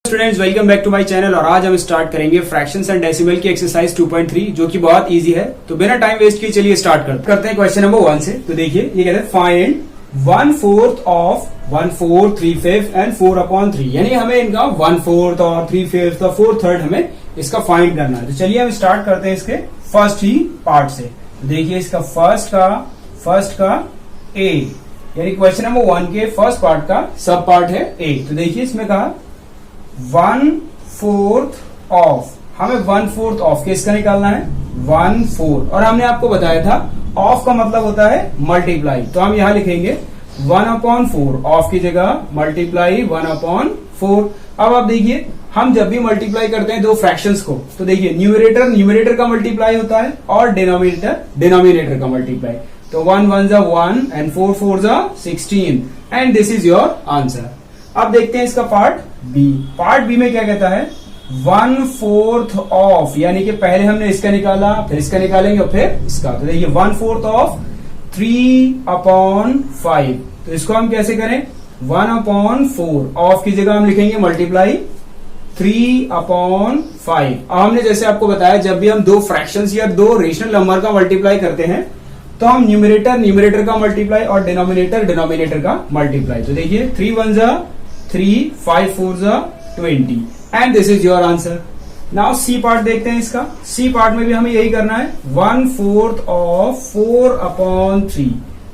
Students, welcome back to my channel. और आज हम स्टार्ट करेंगे फ्रैक्शंस एंड डेसिमल की एक्सरसाइज 2.3 जो कि बहुत इजी है। तो बिना टाइम वेस्ट किए चलिए स्टार्ट करते हैं क्वेश्चन नंबर 1 से। तो देखिए ये कहते हैं फाइंड 1/4 ऑफ 1/4, 3/5 एंड 4/3। यानी हमें इनका 1/4 और 3/5 और 4/3 हमें इसका फाइंड करना है। तो चलिए हम स्टार्ट करते हैं इसके फर्स्ट ही पार्ट से। तो देखिए इसका फर्स्ट का ए, यानी क्वेश्चन नंबर 1 के फर्स्ट पार्ट का सब पार्ट है ए। तो देखिए इसमें कहा 1/4 ऑफ, हमें 1/4 ऑफ किसका निकालना है 1/4। और हमने आपको बताया था ऑफ का मतलब होता है मल्टीप्लाई। तो हम यहां लिखेंगे 1/4 ऑफ की जगह मल्टीप्लाई 1/4। अब आप देखिए हम जब भी मल्टीप्लाई करते हैं दो फ्रैक्शंस को, तो देखिए न्यूमरेटर का मल्टीप्लाई होता है और डिनोमिनेटर का मल्टीप्लाई। तो 1 1 1 and 4 4 16 and this is your answer. अब देखते हैं इसका पार्ट बी में क्या कहता है 1/4 ऑफ, यानी कि पहले हमने इसका निकाला, फिर इसका निकालेंगे और फिर इसका। तो देखिए 1/4 ऑफ 3/5। तो इसको हम कैसे करें 1/4 ऑफ की जगह हम लिखेंगे मल्टीप्लाई 3/5। अब हमने जैसे आपको बताया जब भी हम दो फ्रैक्शंस या दो रेशनल नंबर का मल्टीप्लाई करते हैं तो हम न्यूमरेटर का मल्टीप्लाई और डिनोमिनेटर का मल्टीप्लाई। तो देखिए 3 1 3 5 4 20 and this is your answer. Now C part देखते हैं इसका। सी पार्ट में भी हमें यही करना है 1/4 ऑफ 4/3।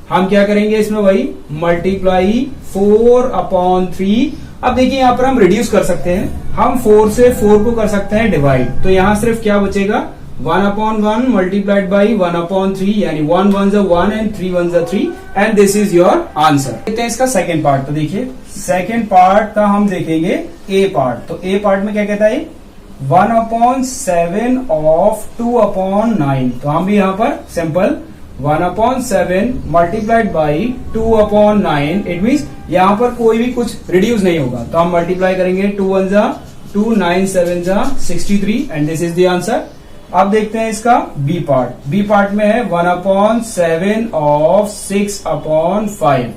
हम क्या करेंगे इसमें वही मल्टीप्लाई 4/3। अब देखिए यहां पर हम रिड्यूस कर सकते हैं, हम 4 से 4 को कर सकते हैं डिवाइड। तो यहां सिर्फ क्या बचेगा 1/1 मल्टीप्लाइड बाई 1/3, यानी 1 1 1 and 3 1 3 and this is your answer. देखते हैं इसका सेकेंड पार्ट। तो देखिए सेकेंड पार्ट का हम देखेंगे ए पार्ट। तो ए पार्ट में क्या कहता है 1/7 ऑफ 2/9। तो हम भी यहां पर simple 1/7 multiplied by 2/9। It means यहां पर कोई भी कुछ रिड्यूस नहीं होगा, तो हम मल्टीप्लाई करेंगे 2 1 2 9 7 63 and this is the answer. अब देखते हैं इसका बी पार्ट। बी पार्ट में है 1/7 ऑफ 6/5।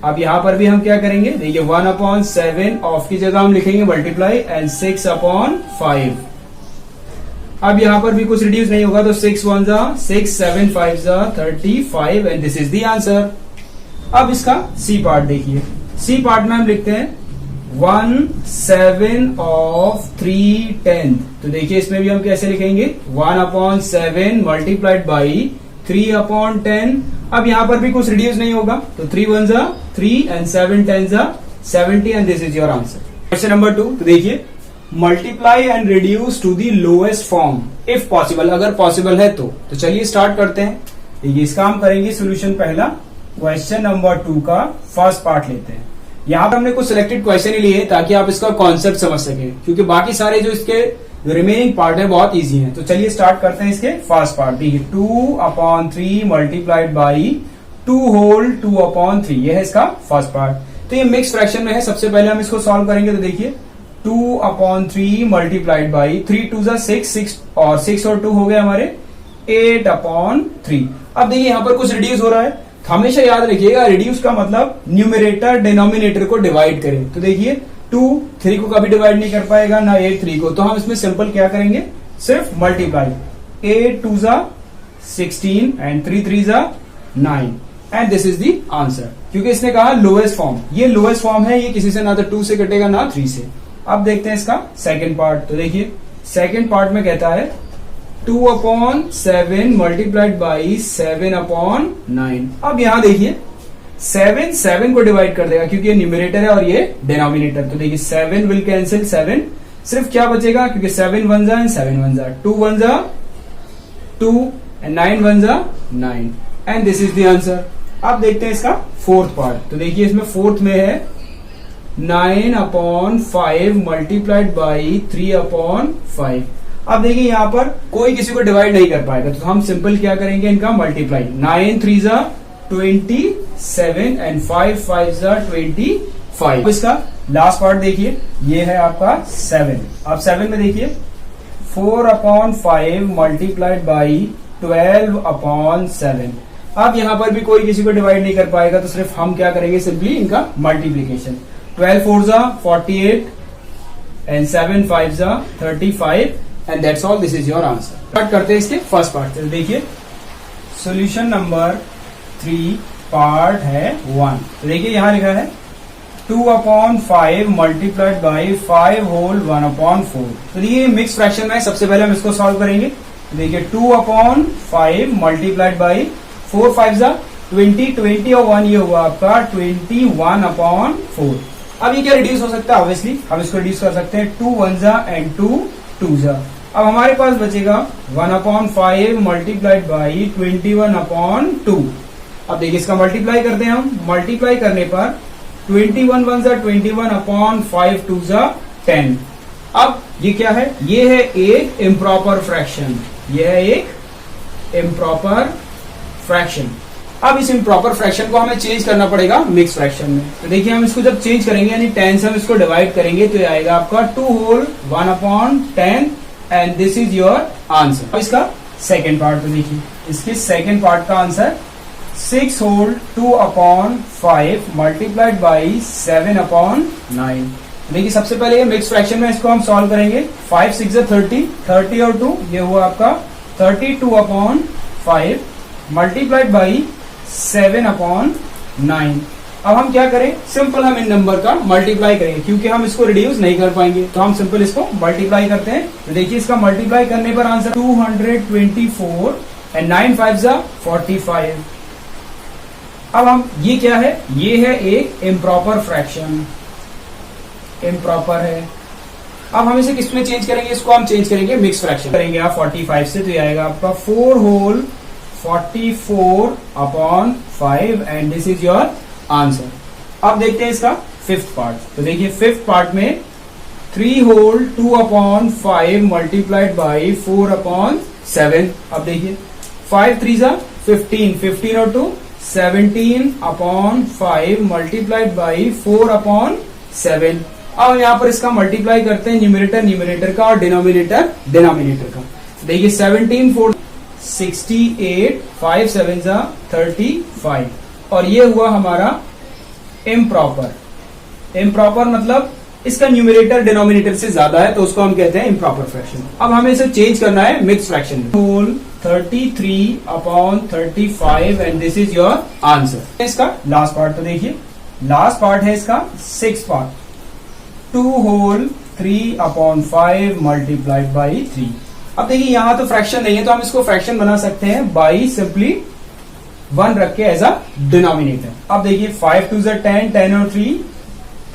अब यहां पर भी हम क्या करेंगे देखिए 1/7 ऑफ की जगह हम लिखेंगे मल्टीप्लाई एंड 6/5। अब यहां पर भी कुछ रिड्यूस नहीं होगा, तो 6 1 6 7 5 35 and this is the answer. अब इसका सी पार्ट देखिए। सी पार्ट में हम लिखते हैं 1/7 ऑफ 3/10। तो देखिए इसमें भी हम कैसे लिखेंगे 1/7 मल्टीप्लाइड बाई 3/10। अब यहां पर भी कुछ रिड्यूस नहीं होगा, तो 3 1 3 and 7 10 70 and this is your answer. Question number 2। तो देखिए multiply and reduce to the lowest form if possible, अगर पॉसिबल है तो चलिए स्टार्ट करते हैं। देखिए इसका हम करेंगे सोल्यूशन। पहला क्वेश्चन नंबर 2 का फर्स्ट पार्ट लेते हैं। यहाँ पर हमने कुछ सिलेक्टेड क्वेश्चन ही लिए ताकि आप इसका कॉन्सेप्ट समझ सकें, क्योंकि बाकी सारे जो इसके रिमेनिंग पार्ट है बहुत इजी हैं। तो चलिए स्टार्ट करते हैं इसके फर्स्ट पार्ट। देखिए 2/3 मल्टीप्लाइड बाई 2 होल 2/3, ये है इसका फर्स्ट पार्ट। तो ये मिक्स फ्रैक्शन में है। सबसे पहले हम इसको सॉल्व करेंगे। तो देखिए 2/3 मल्टीप्लाइड बाई 3 2 6 और 6 और 2 हो गए हमारे 8/3। अब देखिए यहाँ पर कुछ रिड्यूस हो रहा है। हमेशा याद रखिएगा रिड्यूस का मतलब न्यूमरेटर डिनोमिनेटर को डिवाइड करें। तो देखिए 2 3 को कभी डिवाइड नहीं कर पाएगा, ना 8 3 को। तो हम इसमें सिंपल क्या करेंगे सिर्फ multiply 8 2 16 and 3 3 9 and this is the answer. क्योंकि इसने कहा लोएस्ट फॉर्म, ये लोएस्ट फॉर्म है, ये किसी से ना तो 2 से कटेगा ना 3 से। अब देखते हैं इसका सेकेंड पार्ट। तो देखिए सेकेंड पार्ट में कहता है 2/7 मल्टीप्लाइड बाई 7/9। अब यहां देखिए 7 को डिवाइड कर देगा क्योंकि ये न्यूमरेटर है और ये डिनोमिनेटर। तो देखिए 7 विल कैंसिल 7, सिर्फ क्या बचेगा क्योंकि 7 1 and 7 1 2 1 2 and 9 1 9 and this is the answer. अब देखते हैं इसका फोर्थ पार्ट। तो देखिए इसमें फोर्थ में है 9/5 मल्टीप्लाइड बाई 3/5। अब देखिए यहां पर कोई किसी को डिवाइड नहीं कर पाएगा, तो हम सिंपल क्या करेंगे इनका मल्टीप्लाई 9 3 27 एंड 5 5 25। इसका लास्ट पार्ट देखिए ये है आपका 7। अब 7 में देखिए 4/5 मल्टीप्लाइड बाई 12/7। अब यहां पर भी कोई किसी को डिवाइड नहीं कर पाएगा, तो सिर्फ हम क्या करेंगे सिंपली इनका multiplication 12 4 48 and 7 5 35 and that's all. This is your answer. Start करते हैं इसके फर्स्ट पार्ट से. देखिए सॉल्यूशन नंबर 3 पार्ट है 1. तो देखिए यहाँ लिखा है 2/5 मल्टीप्लाइड बाई 5 होल 1/4. तो देखिए मिक्स फ्रैक्शन में सबसे पहले हम इसको सॉल्व करेंगे. देखिए 2/5 मल्टीप्लाइड बाई 4 5 20 20 और 1 ये हुआ आपका 21/4. अब ये क्या रिड्यूस हो सकता है? ऑब्वियसली हम इसको रिड्यूस कर सकते हैं. 2 1 एंड 2 2. अब हमारे पास बचेगा 1/5 मल्टीप्लाइड बाई 21/2. अब देखिए इसका मल्टीप्लाई करते हैं हम. मल्टीप्लाई करने पर 21 1 21/5 2 10. अब ये क्या है? ये है एक इम्प्रॉपर फ्रैक्शन. ये है एक इम्प्रॉपर फ्रैक्शन. अब इस इम्प्रॉपर फ्रैक्शन को हमें चेंज करना पड़ेगा मिक्स फ्रैक्शन में. तो देखिए हम इसको जब चेंज करेंगे यानी 10 से हम इसको डिवाइड करेंगे तो ये आएगा आपका 2 whole 1/10 and this is your answer. अब इसका सेकेंड पार्ट तो देखिए इसके सेकेंड पार्ट का आंसर 6 होल 2/5 मल्टीप्लाइड बाई 7/9. देखिए सबसे पहले ये मिक्स फ्रैक्शन में इसको हम सॉल्व करेंगे. 5 6 30 और 2 ये हुआ आपका 32/5 मल्टीप्लाइड बाई 7/9. अब हम क्या करें? सिंपल हम इन नंबर का मल्टीप्लाई करेंगे क्योंकि हम इसको रिड्यूस नहीं कर पाएंगे तो हम सिंपल इसको मल्टीप्लाई करते हैं. तो देखिए इसका मल्टीप्लाई करने पर आंसर 224 एंड 9 5 45. अब हम ये क्या है? ये है एक इम्प्रॉपर फ्रैक्शन. इम्प्रॉपर है. अब हम इसे किस में चेंज करेंगे? इसको हम चेंज करेंगे मिक्स फ्रैक्शन करेंगे आप 45 से. तो ये आएगा आपका 4 whole 44/5 and this is your answer. अब देखते हैं इसका फिफ्थ पार्ट. तो देखिए फिफ्थ पार्ट में 3 होल 2/5 मल्टीप्लाइड बाई 4/7. अब देखिए 5 3 15 15 और 2 17/5 मल्टीप्लाइड बाई 4/7. अब यहाँ पर इसका मल्टीप्लाई करते हैं न्यूमरेटर का और डिनोमिनेटर का. देखिए 17 4 68 5 7 35 और ये हुआ हमारा इम्प्रॉपर. इम्प्रॉपर मतलब इसका न्यूमरेटर डिनोमिनेटर से ज्यादा है तो उसको हम कहते हैं इम्प्रॉपर फ्रैक्शन. अब हमें इसे चेंज करना है मिक्स फ्रैक्शन में. Whole 33/35 and this is your answer. इसका लास्ट पार्ट तो देखिए लास्ट पार्ट है इसका 6 पार्ट. 2 whole 3/5 multiplied by 3. अब देखिए यहां तो फ्रैक्शन नहीं है तो हम इसको फ्रैक्शन बना सकते हैं बाई सिंपली 1 रख के एज अ डिनोमिनेटर. अब देखिए 5 2 10 10 और 3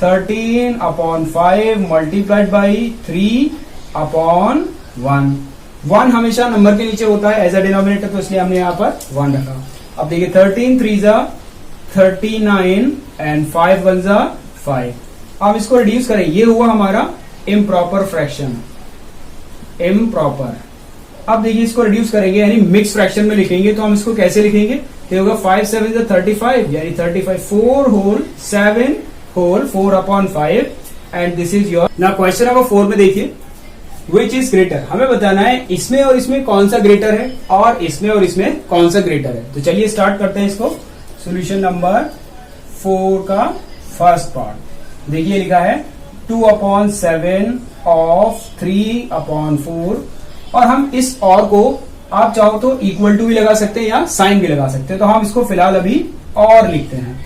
13/5 मल्टीप्लाइड बाई 3/1. 1 हमेशा नंबर के नीचे होता है एज अ डिनोमिनेटर तो इसलिए हमने यहाँ पर 1 रखा. अब देखिए 13 3 39 एंड 5 1 5. अब इसको रिड्यूस करें. ये हुआ हमारा इम्प्रॉपर फ्रैक्शन. इम्प्रॉपर. अब देखिए इसको रिड्यूस करेंगे यानी मिक्स फ्रैक्शन में लिखेंगे तो हम इसको कैसे लिखेंगे? तो होगा 5 7 35 यानी 35 4 whole 7 whole 4/5 and this is your. ना क्वेश्चन नंबर 4 में देखिए विच इज ग्रेटर. हमें बताना है इसमें और इसमें कौन सा ग्रेटर है और इसमें कौन सा ग्रेटर है. तो चलिए स्टार्ट करते हैं इसको. सोल्यूशन नंबर 4 का फर्स्ट पार्ट. देखिए लिखा है 2/7 ऑफ 3/4 और हम इस और को आप चाहो तो इक्वल टू भी लगा सकते हैं या साइन भी लगा सकते हैं. तो हम इसको फिलहाल अभी और लिखते हैं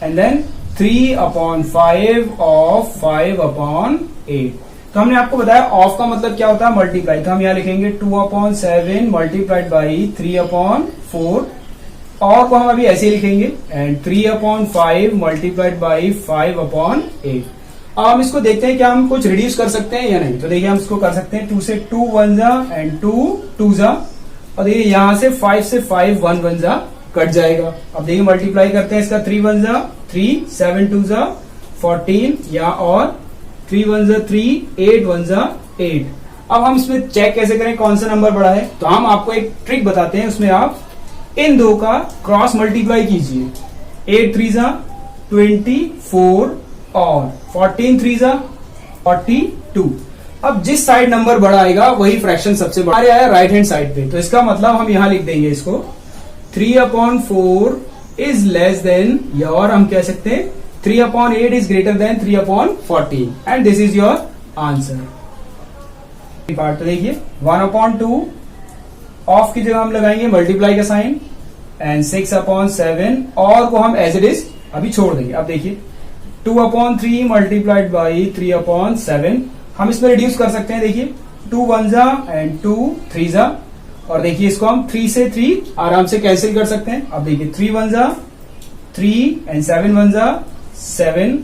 एंड देन 3/5 ऑफ 5/8. तो हमने आपको बताया ऑफ का मतलब क्या होता है? मल्टीप्लाई. तो हम यहाँ लिखेंगे 2/7 मल्टीप्लाइड बाई 3/4 और को हम अभी ऐसे लिखेंगे एंड 3/5 मल्टीप्लाइड बाई 5/8. अब हम इसको देखते हैं क्या हम कुछ रिड्यूस कर सकते हैं या नहीं. तो देखिए हम इसको कर सकते हैं. 2 से 2 1 एंड 2 2 और देखिए यहां से 5 से 5 1 1 कट जाएगा. अब देखिए मल्टीप्लाई करते हैं इसका 3 1 3 7 2 14 या और 3 1 3 8 1 8. अब हम इसमें चेक कैसे करें कौन सा नंबर बड़ा है? तो हम आपको एक ट्रिक बताते हैं. उसमें आप इन दो का क्रॉस मल्टीप्लाई कीजिए. 8 3 24 और 14 3 42. अब जिस साइड नंबर बड़ा आएगा वही फ्रैक्शन सबसे बड़ा आया राइट हैंड साइड पे. तो इसका मतलब हम यहां लिख देंगे इसको 3/4 इज लेस देन, या और हम कह सकते हैं 3/8 is greater than 3/14 and this is your answer. Part तो देखिए 1/2 ऑफ की जगह हम लगाएंगे मल्टीप्लाई का साइन एंड 6/7 और को हम एज इट इज अभी छोड़ देंगे। अब देखिए 2/3 मल्टीप्लाइड बाई 3/7 हम इसमें रिड्यूस कर सकते हैं। देखिए 2 1 जा एंड 2 3 जा और देखिए इसको हम 3 से 3 आराम से कैंसिल कर सकते हैं। अब देखिए 3 1 जा 3 एंड 7 1 जा 7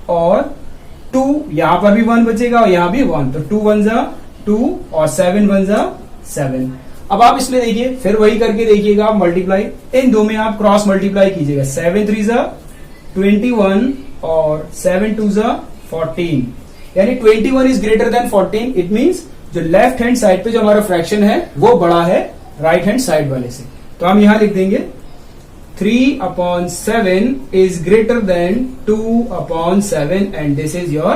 और 2 यहां पर भी 1 बचेगा और यहां भी 1 तो 2 1 जा 2 और 7 1 जा 7। अब आप इसमें देखिए फिर वही करके देखिएगा आप मल्टीप्लाई इन दो में आप क्रॉस मल्टीप्लाई कीजिएगा। 7 3 जा 21 और 7 2 जा 14 यानी 21 is greater than 14। It means जो लेफ्ट हैंड साइड पे जो हमारा फ्रैक्शन है वो बड़ा है राइट हैंड साइड वाले से। तो हम यहां लिख देंगे 3/7 is greater than 2/7 and this is your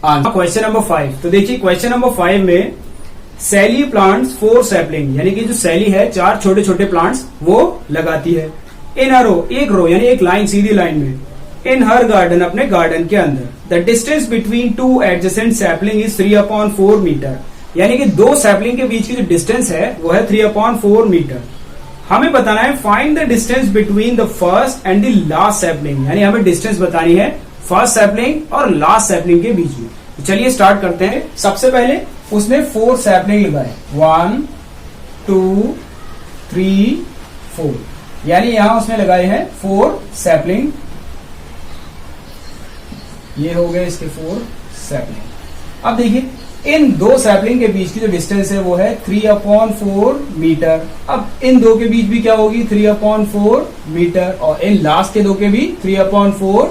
answer. Question number 5 तो देखिए क्वेश्चन नंबर 5 में सैली प्लांट्स 4 सैपलिंग यानी कि जो सैली है 4 छोटे छोटे प्लांट्स वो लगाती है इन अ रो एक रो यानी एक लाइन सीधी लाइन में इन हर गार्डन अपने गार्डन के अंदर। The distance between 2 adjacent sapling is 3/4 metre यानी कि 2 सैपलिंग के बीच की जो डिस्टेंस है वो है 3/4 मीटर। हमें बताना है find the distance between the first and the last sapling यानी हमें डिस्टेंस बतानी है फर्स्ट सैपलिंग और लास्ट सैपलिंग के बीच में। तो चलिए स्टार्ट करते हैं। सबसे पहले उसने 4 सैपलिंग लगाए 1 2 3 4 यानी यहां उसने लगाए हैं 4 सैपलिंग। ये हो गए इसके 4 सैपलिंग। अब देखिए इन 2 सैपलिंग के बीच की जो डिस्टेंस है वो है 3/4 मीटर। अब इन 2 के बीच भी क्या होगी 3/4 मीटर और इन लास्ट के 2 के भी 3/4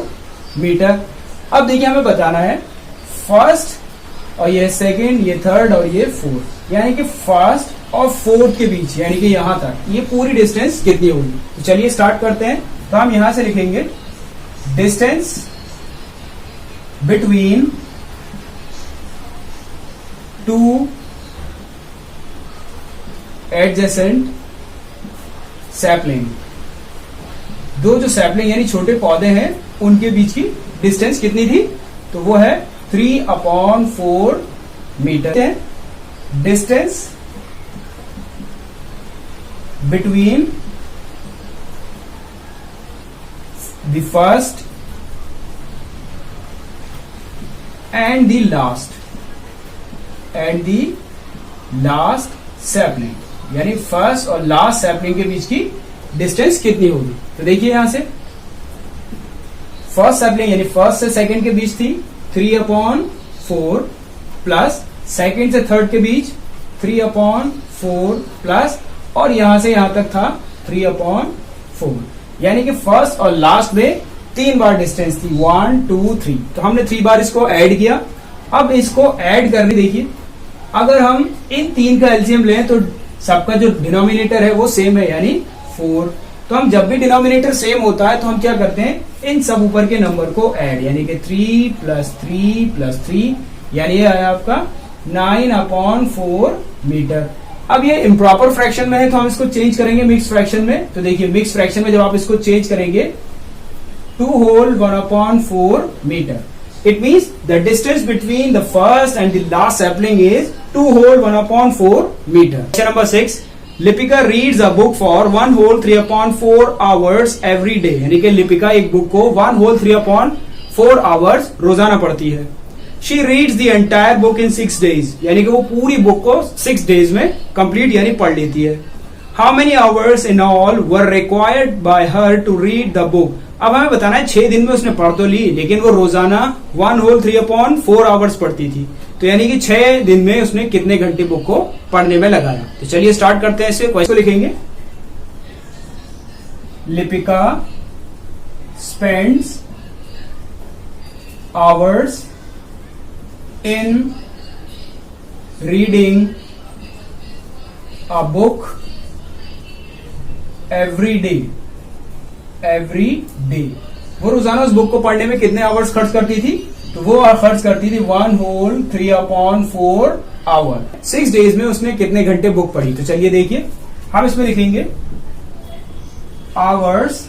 मीटर। अब देखिए हमें बताना है फर्स्ट और ये सेकंड ये थर्ड और ये फोर्थ यानी कि फर्स्ट और फोर्थ के बीच यानी कि यहां तक ये पूरी डिस्टेंस कितनी होगी। तो चलिए स्टार्ट करते हैं। तो हम यहां से लिखेंगे डिस्टेंस बिटवीन 2 एडजेसेंट सैपलिंग। 2 जो सैपलिंग यानी छोटे पौधे हैं उनके बीच की डिस्टेंस कितनी थी तो वो है 3/4 metre. Distance between the first and the last sapling यानी फर्स्ट और लास्ट सैपलिंग के बीच की डिस्टेंस कितनी होगी। तो देखिए यहां से फर्स्ट सैपलिंग यानी फर्स्ट से सेकंड के बीच थी 3/4 प्लस सेकंड से थर्ड के बीच 3/4 प्लस और यहां से यहां तक था 3/4 यानी कि फर्स्ट और लास्ट में 3 बार डिस्टेंस थी 1 2 3। तो हमने 3 बार इसको ऐड किया। अब इसको ऐड करने देखिए अगर हम इन 3 का एलसीएम लें तो सबका जो डिनोमिनेटर है वो सेम है यानी 4। तो हम जब भी डिनोमिनेटर सेम होता है तो हम क्या करते हैं इन सब ऊपर के नंबर को ऐड यानी कि 3 + 3 + 3 यानी ये आया आपका 9/4 मीटर। अब ये इम्प्रॉपर फ्रैक्शन में है तो हम इसको चेंज करेंगे मिक्स फ्रैक्शन में। तो देखिए मिक्स फ्रैक्शन में जब आप इसको चेंज करेंगे 2 whole 1/4 metre. It means the distance between the first and the last sapling is 2 whole 1/4 metre. Question number 6 Lipika reads a book for 1 whole 3/4 hours every day यानी कि लिपिका एक बुक को 1 whole 3/4 hours रोजाना पढ़ती है। She reads the entire book in 6 days यानी कि वो पूरी बुक को 6 days में कंप्लीट यानी पढ़ लेती है। How many hours in all were required by her to read the book. अब हमें बताना है 6 दिन में उसने पढ़ तो ली लेकिन वो रोजाना 1 whole 3/4 hours पढ़ती थी। तो यानी कि 6 दिन में उसने कितने घंटे बुक को पढ़ने में लगाया। तो चलिए स्टार्ट करते हैं। इसे क्वेश्चन लिखेंगे Lipika spends hours in reading a book every day. वो रोजाना उस बुक को पढ़ने में कितने आवर्स खर्च करती थी तो वो खर्च करती थी 1 whole 3/4 hour। 6 days में उसने कितने घंटे बुक पढ़ी। तो चलिए देखिए हम इसमें लिखेंगे hours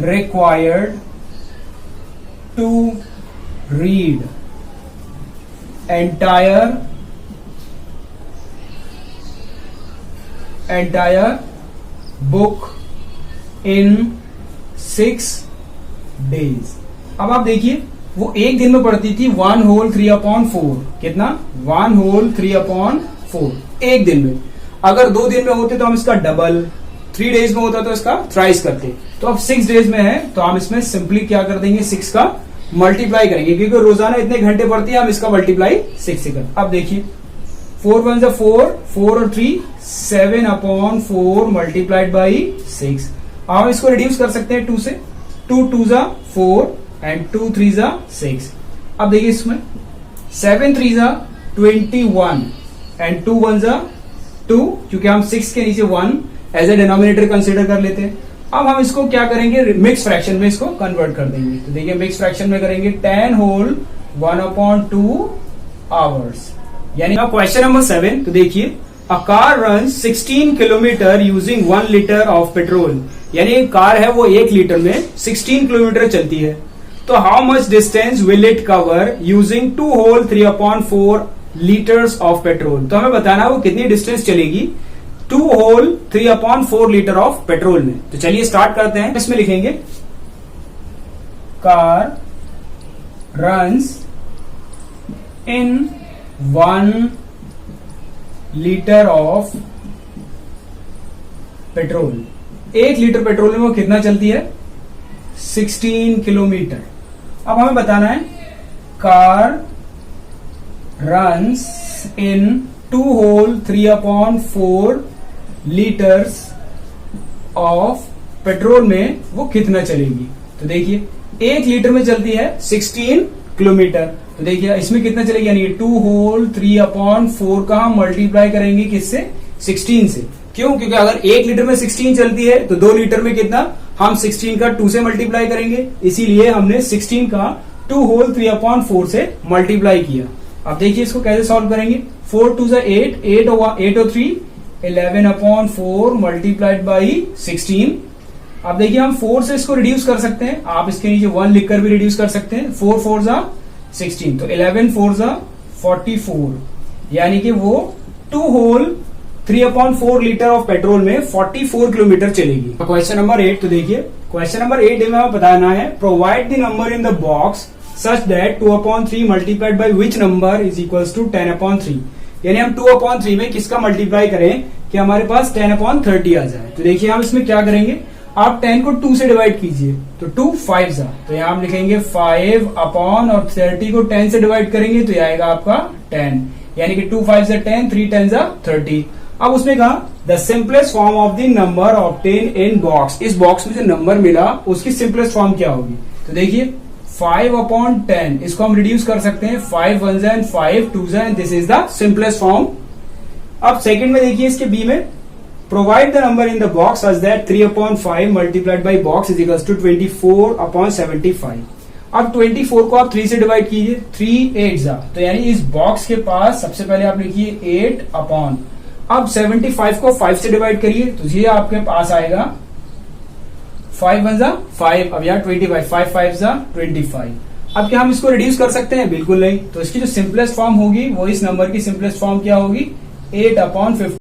required to read entire book in 6 days। अब आप देखिए वो एक दिन में पढ़ती थी 1 होल 3/4। कितना? 1 होल 3/4 एक दिन में। अगर 2 दिन में होते तो हम इसका डबल, 3 डेज में होता तो इसका थ्राइस करते। तो अब 6 डेज में है तो हम इसमें सिंपली क्या कर देंगे, 6 का मल्टीप्लाई करेंगे, क्योंकि रोजाना इतने घंटे पढ़ती है, हम इसका मल्टीप्लाई 6 से करें। अब देखिए 4 1 4, 4 और 3 7/4 मल्टीप्लाइड बाई 6। अब हम इसको रिड्यूस कर सकते हैं 2 से। 2 2 जा 4 एंड 2 3 जा 6। अब देखिए इसमें 7 3 जा 21 एंड 2 1 जा 2, क्योंकि हम 6 के नीचे 1 एज ए डिनोमिनेटर कंसिडर कर लेते हैं। अब हम इसको क्या करेंगे, मिक्स फ्रैक्शन में इसको कन्वर्ट कर देंगे। तो देखिए मिक्स फ्रैक्शन में करेंगे 10 होल 1/2 आवर्स। यानी क्वेश्चन नंबर 7, तो देखिए a car run 16 kilometre using 1 litre of petrol. यानी एक कार है वो 1 लीटर में 16 किलोमीटर चलती है। तो how much distance will it cover using 2 whole 3/4 litres of petrol. तो हमें बताना है वो कितनी डिस्टेंस चलेगी 2 होल 3/4 लीटर ऑफ पेट्रोल में। तो चलिए स्टार्ट करते हैं। इसमें लिखेंगे car runs in 1 litre of petrol. 1 litre petrol में वो कितना चलती है, 16 किलोमीटर। अब हमें बताना है car runs in 2 whole 3/4 litres of petrol में वो कितना चलेगी। तो देखिए 1 लीटर में चलती है 16 किलोमीटर। तो देखिए इसमें कितना चलेगी, यानी 2 होल 3/4 का हम मल्टीप्लाई करेंगे किससे, 16 से। क्यों? क्योंकि अगर 1 लीटर में 16 चलती है तो 2 लीटर में कितना, हम 16 का 2 से मल्टीप्लाई करेंगे। इसीलिए हमने 16 का 2 होल 3/4 से मल्टीप्लाई किया। अब देखिए इसको कैसे सॉल्व करेंगे। 4 2 8, 8 और 3 11/4 मल्टीप्लाइड बाई 16। अब देखिए हम 4 से इसको रिड्यूस कर सकते हैं, आप इसके नीचे 1 लिखकर भी रिड्यूस कर सकते हैं। 4 4 जा 16, तो 11 4 जा 44, यानी कि वो 2 होल 3/4 लीटर ऑफ पेट्रोल में 44 किलोमीटर चलेगी। क्वेश्चन नंबर 8, तो देखिए क्वेश्चन नंबर 8 में हमें बताना है provide the number in the box such that 2/3 multiplied by which number is equals to 10/3। यानी हम 2/3 में किसका मल्टीप्लाई करें कि हमारे पास 10/30 आ जाए। तो देखिए हम इसमें क्या करेंगे, आप 10 को 2 से डिवाइड कीजिए, तो 2 5 जा, तो यहां हम लिखेंगे 5 और 30 को 10 से डिवाइड करेंगे तो यह आएगा आपका 10, यानी कि 2 5 जा 10, 3 10 जा 30। अब उसने कहा the simplest form of the number obtain in box. इस बॉक्स में जो नंबर मिला उसकी सिंपलेस्ट फॉर्म क्या होगी। तो देखिए 5/10 इसको हम रिड्यूस कर सकते हैं, 5 1 and 5 2 and this is the simplest form. अब सेकंड में देखिए इसके बी में provide the number in the box such that 3/5 multiplied by box is equals to 24/75। अब 24 को आप 3 से डिवाइड कीजिए, 3 8 जा, तो यानी इस बॉक्स के पास सबसे पहले आप लिखिए 8/। अब 75 को 5 से डिवाइड करिए तो ये आपके पास आएगा 5 1 जा 5, अब यार 25, 5 5 जा 25। अब क्या हम इसको रिड्यूस कर सकते हैं, बिल्कुल नहीं। तो इसकी जो सिंपलेस्ट फॉर्म होगी वो इस नंबर की सिंपलेस्ट फॉर्म क्या होगी, 8/50।